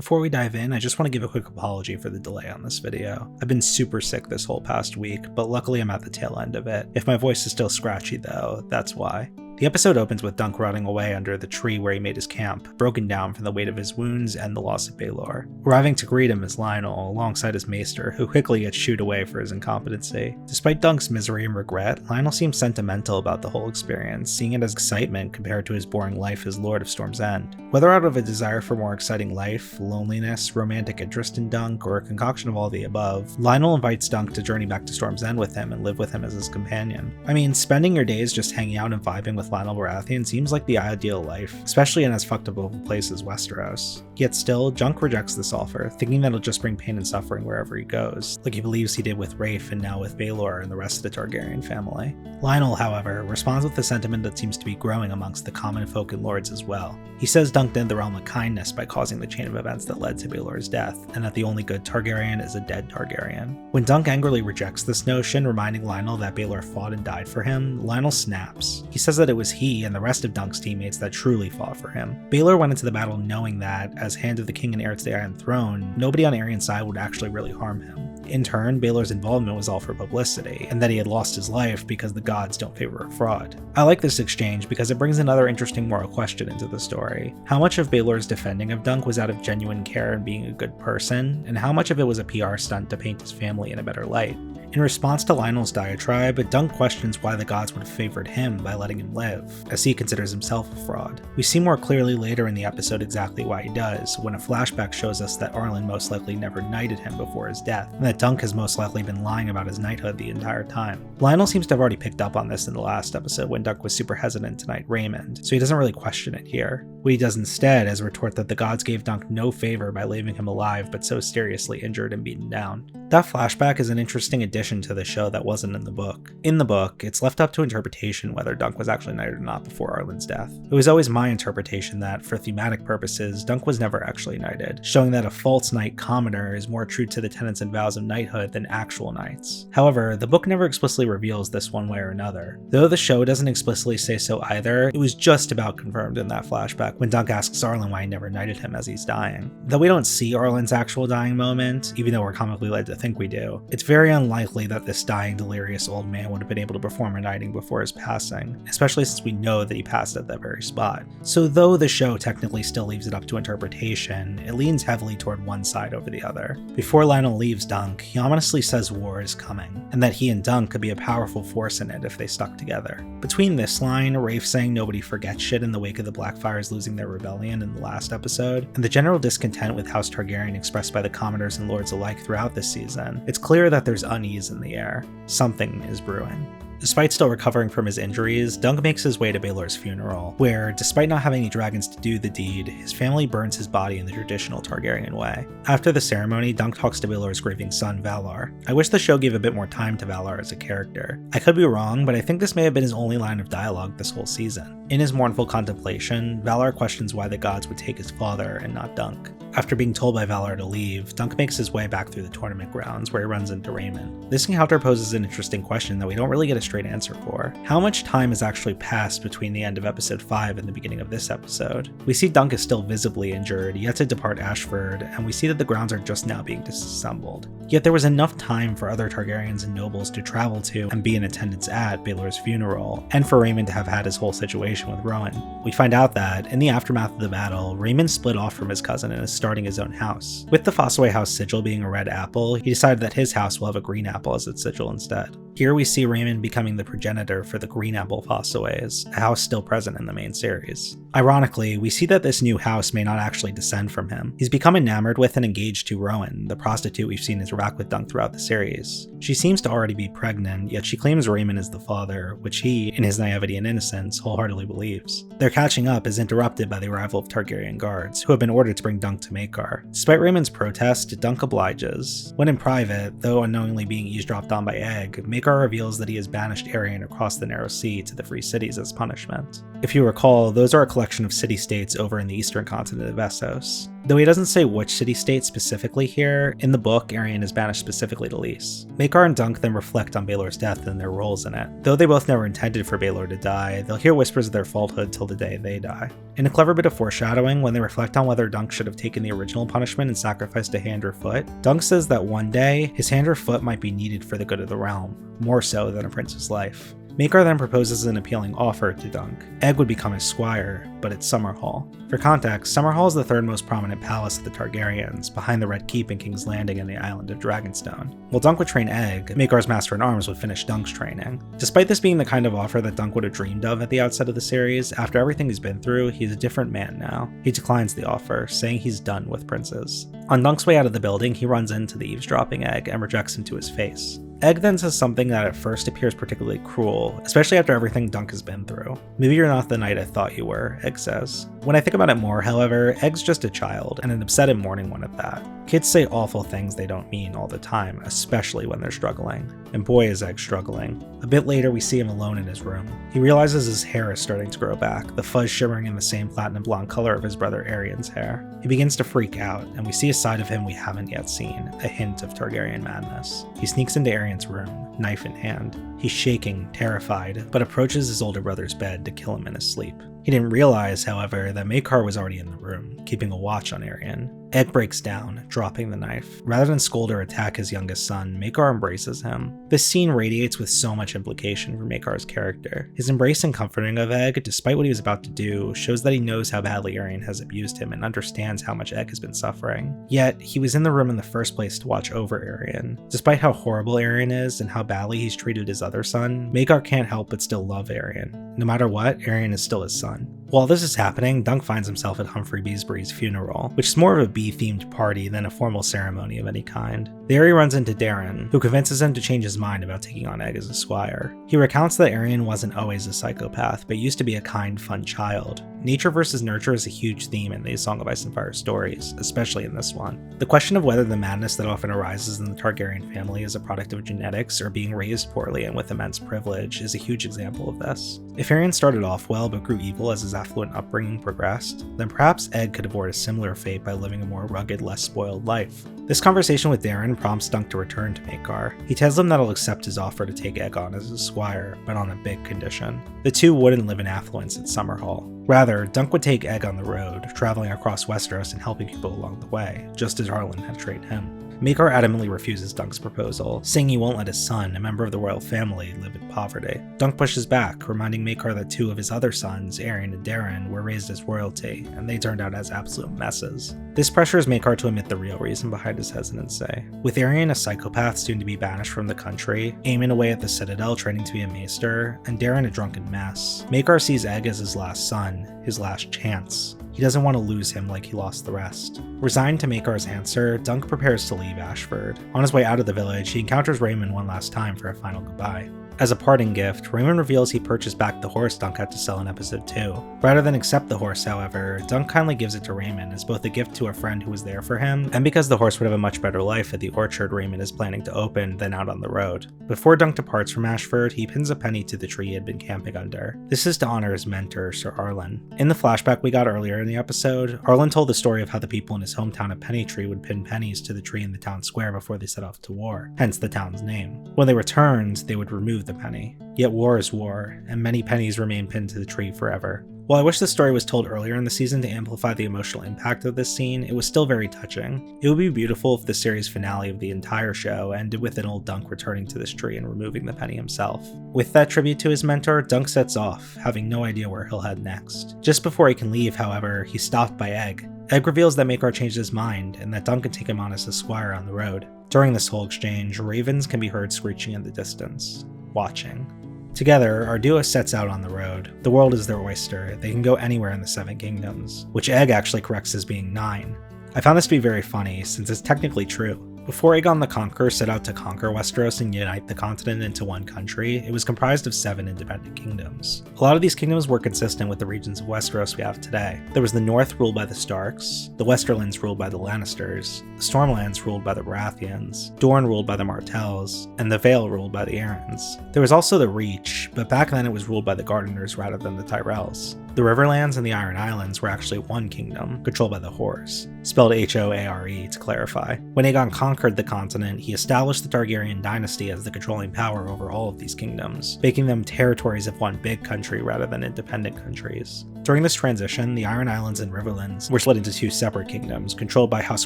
Before we dive in, I just want to give a quick apology for the delay on this video. I've been super sick this whole past week, but luckily I'm at the tail end of it. If my voice is still scratchy though, that's why. The episode opens with Dunk rotting away under the tree where he made his camp, broken down from the weight of his wounds and the loss of Baelor. Arriving to greet him is Lionel, alongside his maester, who quickly gets shooed away for his incompetency. Despite Dunk's misery and regret, Lionel seems sentimental about the whole experience, seeing it as excitement compared to his boring life as Lord of Storm's End. Whether out of a desire for more exciting life, loneliness, romantic interest in Dunk, or a concoction of all the above, Lionel invites Dunk to journey back to Storm's End with him and live with him as his companion. I mean, spending your days just hanging out and vibing with Lionel Baratheon seems like the ideal life, especially in as fucked up of a place as Westeros. Yet still, Dunk rejects this offer, thinking that it'll just bring pain and suffering wherever he goes, like he believes he did with Rafe and now with Baelor and the rest of the Targaryen family. Lionel, however, responds with a sentiment that seems to be growing amongst the common folk and lords as well. He says Dunk did the realm a kindness by causing the chain of events that led to Baelor's death, and that the only good Targaryen is a dead Targaryen. When Dunk angrily rejects this notion, reminding Lionel that Baelor fought and died for him, Lionel snaps. He says that it was he and the rest of Dunk's teammates that truly fought for him. Baelor went into the battle knowing that, as Hand of the King and heir to the Iron Throne, nobody on Aerian's side would actually really harm him. In turn, Baelor's involvement was all for publicity, and that he had lost his life because the gods don't favor a fraud. I like this exchange because it brings another interesting moral question into the story. How much of Baelor's defending of Dunk was out of genuine care and being a good person, and how much of it was a PR stunt to paint his family in a better light? In response to Lionel's diatribe, Dunk questions why the gods would have favored him by letting him live, as he considers himself a fraud. We see more clearly later in the episode exactly why he does, when a flashback shows us that Arlen most likely never knighted him before his death, and that Dunk has most likely been lying about his knighthood the entire time. Lionel seems to have already picked up on this in the last episode when Dunk was super hesitant to knight Raymond, so he doesn't really question it here. What he does instead is retort that the gods gave Dunk no favor by leaving him alive but so seriously injured and beaten down. That flashback is an interesting addition to the show that wasn't in the book. In the book, it's left up to interpretation whether Dunk was actually knighted or not before Arlen's death. It was always my interpretation that, for thematic purposes, Dunk was never actually knighted, showing that a false knight commoner is more true to the tenets and vows of knighthood than actual knights. However, the book never explicitly reveals this one way or another. Though the show doesn't explicitly say so either, it was just about confirmed in that flashback when Dunk asks Arlen why he never knighted him as he's dying. Though we don't see Arlen's actual dying moment, even though we're comically led to think we do, it's very unlikely that this dying, delirious old man would have been able to perform a knighting before his passing, especially since we know that he passed at that very spot. So though the show technically still leaves it up to interpretation, it leans heavily toward one side over the other. Before Lionel leaves Dunk, he ominously says war is coming, and that he and Dunk could be a powerful force in it if they stuck together. Between this line, Rafe saying nobody forgets shit in the wake of the Blackfires losing their rebellion in the last episode, and the general discontent with House Targaryen expressed by the commoners and lords alike throughout this season, it's clear that there's unease in the air. Something is brewing. Despite still recovering from his injuries, Dunk makes his way to Baelor's funeral, where, despite not having any dragons to do the deed, his family burns his body in the traditional Targaryen way. After the ceremony, Dunk talks to Baelor's grieving son, Valar. I wish the show gave a bit more time to Valar as a character. I could be wrong, but I think this may have been his only line of dialogue this whole season. In his mournful contemplation, Valar questions why the gods would take his father and not Dunk. After being told by Valar to leave, Dunk makes his way back through the tournament grounds where he runs into Raymond. This encounter poses an interesting question that we don't really get a straight answer for. How much time has actually passed between the end of episode 5 and the beginning of this episode? We see Dunk is still visibly injured, yet to depart Ashford, and we see that the grounds are just now being disassembled. Yet there was enough time for other Targaryens and nobles to travel to and be in attendance at Baelor's funeral, and for Raymond to have had his whole situation with Rowan. We find out that, in the aftermath of the battle, Raymond split off from his cousin and is starting his own house. With the Fossaway house sigil being a red apple, he decided that his house will have a green apple as its sigil instead. Here we see Raymond becoming the progenitor for the Green Apple Fossaways, a house still present in the main series. Ironically, we see that this new house may not actually descend from him. He's become enamored with and engaged to Rowan, the prostitute we've seen interact with Dunk throughout the series. She seems to already be pregnant, yet she claims Raymond is the father, which he, in his naivety and innocence, wholeheartedly believes. Their catching up is interrupted by the arrival of Targaryen guards, who have been ordered to bring Dunk to Maekar. Despite Raymond's protest, Dunk obliges. When in private, though unknowingly being eavesdropped on by Egg, Maekar reveals that he has banished Aerion across the Narrow Sea to the Free Cities as punishment. If you recall, those are a collection of city-states over in the eastern continent of Essos. Though he doesn't say which city-state specifically here, in the book, Aerion is banished specifically to Lys. Maekar and Dunk then reflect on Baelor's death and their roles in it. Though they both never intended for Baelor to die, they'll hear whispers of their falsehood till the day they die. In a clever bit of foreshadowing, when they reflect on whether Dunk should have taken the original punishment and sacrificed a hand or foot, Dunk says that one day, his hand or foot might be needed for the good of the realm, more so than a prince's life. Maekar then proposes an appealing offer to Dunk. Egg would become his squire, but at Summerhall. For context, Summerhall is the third most prominent palace of the Targaryens, behind the Red Keep and King's Landing and the island of Dragonstone. While Dunk would train Egg, Maekar's master-at-arms would finish Dunk's training. Despite this being the kind of offer that Dunk would have dreamed of at the outset of the series, after everything he's been through, he's a different man now. He declines the offer, saying he's done with princes. On Dunk's way out of the building, he runs into the eavesdropping Egg and rejects him to his face. Egg then says something that at first appears particularly cruel, especially after everything Dunk has been through. "Maybe you're not the knight I thought you were," Egg says. When I think about it more, however, Egg's just a child, and an upset and mourning one at that. Kids say awful things they don't mean all the time, especially when they're struggling. And boy is Egg struggling. A bit later, we see him alone in his room. He realizes his hair is starting to grow back, the fuzz shimmering in the same platinum blonde color of his brother Aerion's hair. He begins to freak out, and we see a side of him we haven't yet seen, a hint of Targaryen madness. He sneaks into Aerion's room, knife in hand. He's shaking, terrified, but approaches his older brother's bed to kill him in his sleep. He didn't realize, however, that Maekar was already in the room, keeping a watch on Aerion. Egg breaks down, dropping the knife. Rather than scold or attack his youngest son, Maekar embraces him. This scene radiates with so much implication for Maekar's character. His embrace and comforting of Egg, despite what he was about to do, shows that he knows how badly Aerion has abused him and understands how much Egg has been suffering. Yet, he was in the room in the first place to watch over Aerion. Despite how horrible Aerion is and how badly he's treated his other son, Maekar can't help but still love Aerion. No matter what, Aerion is still his son. While this is happening, Dunk finds himself at Humphrey Beesbury's funeral, which is more of a bee-themed party than a formal ceremony of any kind. There he runs into Darren, who convinces him to change his mind about taking on Egg as a squire. He recounts that Aerion wasn't always a psychopath, but used to be a kind, fun child. Nature versus nurture is a huge theme in these Song of Ice and Fire stories, especially in this one. The question of whether the madness that often arises in the Targaryen family is a product of genetics or being raised poorly and with immense privilege is a huge example of this. If Aerion started off well but grew evil as his affluent upbringing progressed, then perhaps Egg could avoid a similar fate by living a more rugged, less spoiled life. This conversation with Darren prompts Dunk to return to Maekar. He tells him that he'll accept his offer to take Egg on as his squire, but on a big condition. The two wouldn't live in affluence at Summerhall. Rather, Dunk would take Egg on the road, traveling across Westeros and helping people along the way, just as Arlen had trained him. Maekar adamantly refuses Dunk's proposal, saying he won't let his son, a member of the royal family, live in poverty. Dunk pushes back, reminding Maekar that two of his other sons, Aerion and Darren, were raised as royalty, and they turned out as absolute messes. This pressures Maekar to admit the real reason behind his hesitancy. With Aerion a psychopath soon to be banished from the country, Aemon away at the Citadel training to be a maester, and Darren a drunken mess, Maekar sees Egg as his last son, his last chance. He doesn't want to lose him like he lost the rest. Resigned to Maekar's answer, Dunk prepares to leave Ashford. On his way out of the village, he encounters Raymond one last time for a final goodbye. As a parting gift, Raymond reveals he purchased back the horse Dunk had to sell in episode 2. Rather than accept the horse, however, Dunk kindly gives it to Raymond as both a gift to a friend who was there for him, and because the horse would have a much better life at the orchard Raymond is planning to open than out on the road. Before Dunk departs from Ashford, he pins a penny to the tree he had been camping under. This is to honor his mentor, Sir Arlen. In the flashback we got earlier in the episode, Arlen told the story of how the people in his hometown of Pennytree would pin pennies to the tree in the town square before they set off to war, hence the town's name. When they returned, they would remove the penny. Yet war is war, and many pennies remain pinned to the tree forever. While I wish this story was told earlier in the season to amplify the emotional impact of this scene, it was still very touching. It would be beautiful if the series finale of the entire show ended with an old Dunk returning to this tree and removing the penny himself. With that tribute to his mentor, Dunk sets off, having no idea where he'll head next. Just before he can leave, however, he's stopped by Egg. Egg reveals that Maekar changed his mind, and that Dunk can take him on as a squire on the road. During this whole exchange, ravens can be heard screeching in the distance, watching. Together, our duo sets out on the road. The world is their oyster. They can go anywhere in the 7 kingdoms, which Egg actually corrects as being 9. I found this to be very funny, since it's technically true. Before Aegon the Conqueror set out to conquer Westeros and unite the continent into one country, it was comprised of 7 independent kingdoms. A lot of these kingdoms were consistent with the regions of Westeros we have today. There was the North ruled by the Starks, the Westerlands ruled by the Lannisters, the Stormlands ruled by the Baratheons, Dorne ruled by the Martells, and the Vale ruled by the Arryns. There was also the Reach, but back then it was ruled by the Gardeners rather than the Tyrells. The Riverlands and the Iron Islands were actually one kingdom, controlled by the Horse, spelled H-O-A-R-E to clarify. When Aegon conquered the continent, he established the Targaryen dynasty as the controlling power over all of these kingdoms, making them territories of one big country rather than independent countries. During this transition, the Iron Islands and Riverlands were split into two separate kingdoms, controlled by House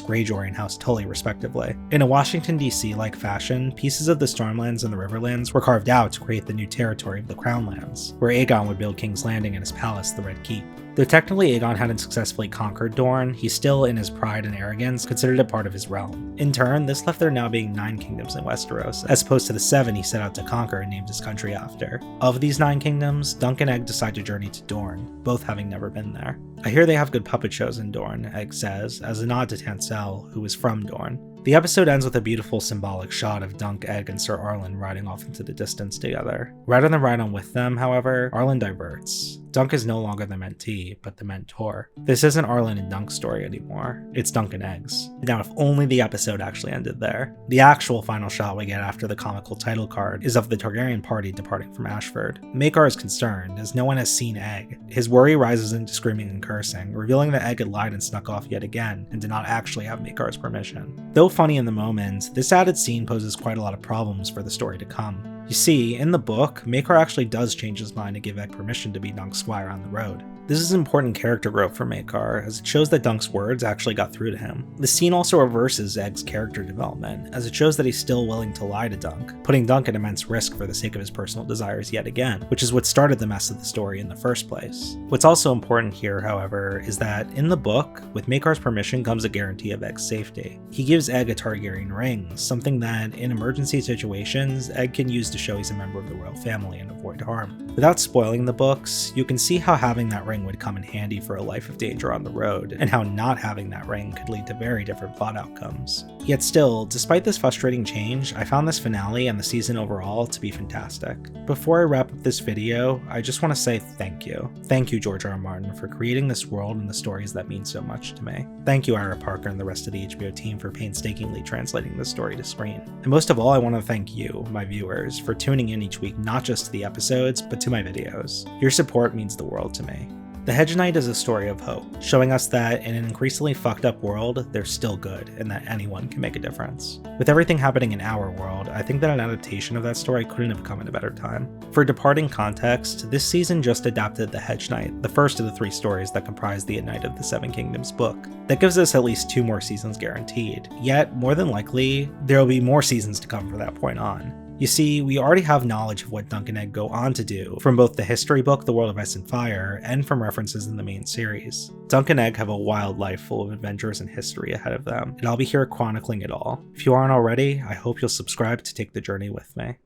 Greyjoy and House Tully respectively. In a Washington DC-like fashion, pieces of the Stormlands and the Riverlands were carved out to create the new territory of the Crownlands, where Aegon would build King's Landing and his palace, the Red Keep. Though technically Aegon hadn't successfully conquered Dorne, he still, in his pride and arrogance, considered it part of his realm. In turn, this left there now being 9 kingdoms in Westeros, as opposed to the 7 he set out to conquer and named his country after. Of these 9 kingdoms, Dunk and Egg decide to journey to Dorne, both having never been there. I hear they have good puppet shows in Dorne, Egg says, as a nod to Tansel, who is from Dorne. The episode ends with a beautiful symbolic shot of Dunk, Egg, and Sir Arlen riding off into the distance together. Rather than ride on with them, however, Arlen diverts. Dunk is no longer the mentee, but the mentor. This isn't Arlen and Dunk's story anymore, it's Dunk and Egg's. Now, if only the episode actually ended there. The actual final shot we get after the comical title card is of the Targaryen party departing from Ashford. Maekar is concerned, as no one has seen Egg. His worry rises into screaming and cursing, revealing that Egg had lied and snuck off yet again, and did not actually have Maekar's permission. Though funny in the moment, this added scene poses quite a lot of problems for the story to come. You see, in the book, Maekar actually does change his mind to give Egg permission to be Dunk's squire on the road. This is important character growth for Maekar, as it shows that Dunk's words actually got through to him. The scene also reverses Egg's character development, as it shows that he's still willing to lie to Dunk, putting Dunk at immense risk for the sake of his personal desires yet again, which is what started the mess of the story in the first place. What's also important here, however, is that in the book, with Maekar's permission comes a guarantee of Egg's safety. He gives Egg a Targaryen ring, something that, in emergency situations, Egg can use to show he's a member of the royal family and avoid harm. Without spoiling the books, you can see how having that ring would come in handy for a life of danger on the road, and how not having that ring could lead to very different plot outcomes. Yet still, despite this frustrating change, I found this finale and the season overall to be fantastic. Before I wrap up this video, I just want to say thank you. Thank you, George R.R. Martin, for creating this world and the stories that mean so much to me. Thank you, Ira Parker and the rest of the HBO team for painstakingly translating this story to screen. And most of all, I want to thank you, my viewers, for tuning in each week not just to the episodes, but to my videos. Your support means the world to me. The Hedge Knight is a story of hope, showing us that in an increasingly fucked up world, there's still good, and that anyone can make a difference. With everything happening in our world, I think that an adaptation of that story couldn't have come at a better time. For departing context, this season just adapted The Hedge Knight, the first of the 3 stories that comprise the A Knight of the Seven Kingdoms book. That gives us at least 2 more seasons guaranteed, yet more than likely, there will be more seasons to come from that point on. You see, we already have knowledge of what Dunk and Egg go on to do, from both the history book The World of Ice and Fire, and from references in the main series. Dunk and Egg have a wild life full of adventures and history ahead of them, and I'll be here chronicling it all. If you aren't already, I hope you'll subscribe to take the journey with me.